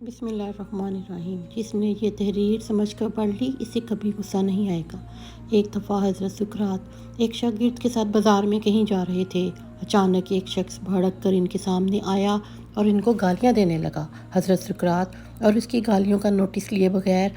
بسم اللہ الرحمن الرحیم۔ جس نے یہ تحریر سمجھ کر پڑھ لی اسے کبھی غصہ نہیں آئے گا۔ ایک دفعہ حضرت سقراط ایک شاگرد کے ساتھ بازار میں کہیں جا رہے تھے۔ اچانک ایک شخص بھڑک کر ان کے سامنے آیا اور ان کو گالیاں دینے لگا۔ حضرت سقراط اور اس کی گالیوں کا نوٹس لیے بغیر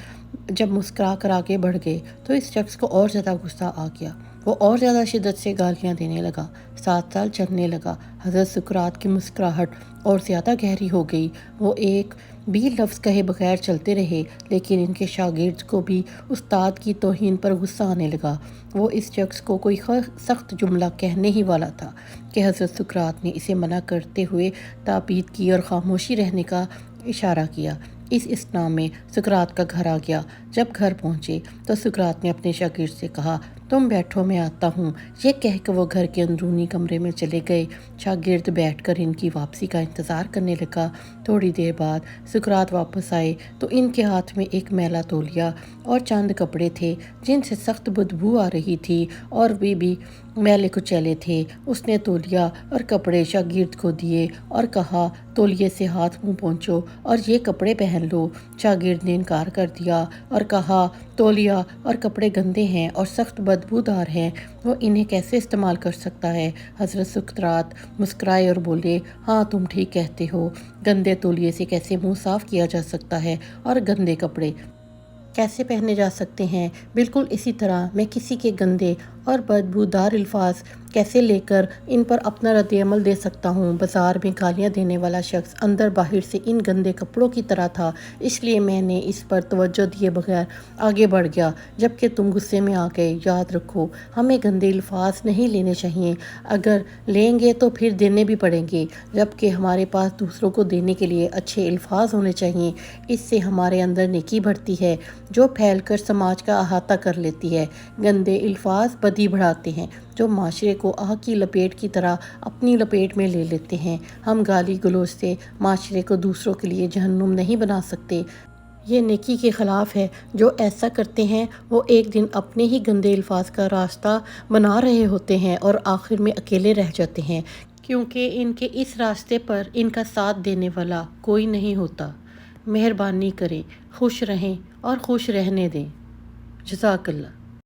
جب مسکرا کر آگے بڑھ گئے تو اس شخص کو اور زیادہ غصہ آ گیا۔ وہ اور زیادہ شدت سے گالیاں دینے لگا۔ ساتھ ساتھ چلنے لگا۔ حضرت سقراط کی مسکراہٹ اور زیادہ گہری ہو گئی۔ وہ ایک بھی لفظ کہے بغیر چلتے رہے، لیکن ان کے شاگرد کو بھی استاد کی توہین پر غصہ آنے لگا۔ وہ اس شخص کو کوئی سخت جملہ کہنے ہی والا تھا کہ حضرت سقراط نے اسے منع کرتے ہوئے تاکید کی اور خاموشی رہنے کا اشارہ کیا۔ اس اثناء میں سقراط کا گھر آ گیا۔ جب گھر پہنچے تو سقراط نے اپنے شاگرد سے کہا، تم بیٹھو میں آتا ہوں۔ یہ کہہ کہ وہ گھر کے اندرونی کمرے میں چلے گئے۔ شاگرد بیٹھ کر ان کی واپسی کا انتظار کرنے لگا۔ تھوڑی دیر بعد سقراط واپس آئے تو ان کے ہاتھ میں ایک میلا تولیا اور چند کپڑے تھے جن سے سخت بدبو آ رہی تھی اور بھی میلے کچیلے تھے۔ اس نے تولیا اور کپڑے شاگرد کو دیے اور کہا، تولیے سے ہاتھ منہ پونچھو اور یہ کپڑے پہن لو۔ شاگرد نے انکار کر دیا اور کہا، تولیا اور کپڑے گندے ہیں اور سخت بدبودار ہیں، وہ انہیں کیسے استعمال کر سکتا ہے؟ حضرت سقراط مسکرائے اور بولے، ہاں تم ٹھیک کہتے ہو۔ گندے تولیے سے کیسے منہ صاف کیا جا سکتا ہے اور گندے کپڑے کیسے پہنے جا سکتے ہیں؟ بالکل اسی طرح میں کسی کے گندے اور بدبودار الفاظ کیسے لے کر ان پر اپنا رد عمل دے سکتا ہوں؟ بازار میں گالیاں دینے والا شخص اندر باہر سے ان گندے کپڑوں کی طرح تھا، اس لیے میں نے اس پر توجہ دیے بغیر آگے بڑھ گیا، جبکہ تم غصے میں آ گئے۔ یاد رکھو، ہمیں گندے الفاظ نہیں لینے چاہیے، اگر لیں گے تو پھر دینے بھی پڑیں گے، جبکہ ہمارے پاس دوسروں کو دینے کے لیے اچھے الفاظ ہونے چاہیے۔ اس سے ہمارے اندر نیکی بڑھتی ہے جو پھیل کر سماج کا احاطہ کر لیتی ہے۔ گندے الفاظ بدی بڑھاتے ہیں جو معاشرے کو آگ کی لپیٹ کی طرح اپنی لپیٹ میں لے لیتے ہیں۔ ہم گالی گلوچ سے معاشرے کو دوسروں کے لیے جہنم نہیں بنا سکتے۔ یہ نیکی کے خلاف ہے۔ جو ایسا کرتے ہیں وہ ایک دن اپنے ہی گندے الفاظ کا راستہ بنا رہے ہوتے ہیں اور آخر میں اکیلے رہ جاتے ہیں، کیونکہ ان کے اس راستے پر ان کا ساتھ دینے والا کوئی نہیں ہوتا۔ مہربانی کریں، خوش رہیں اور خوش رہنے دیں۔ جزاک اللہ۔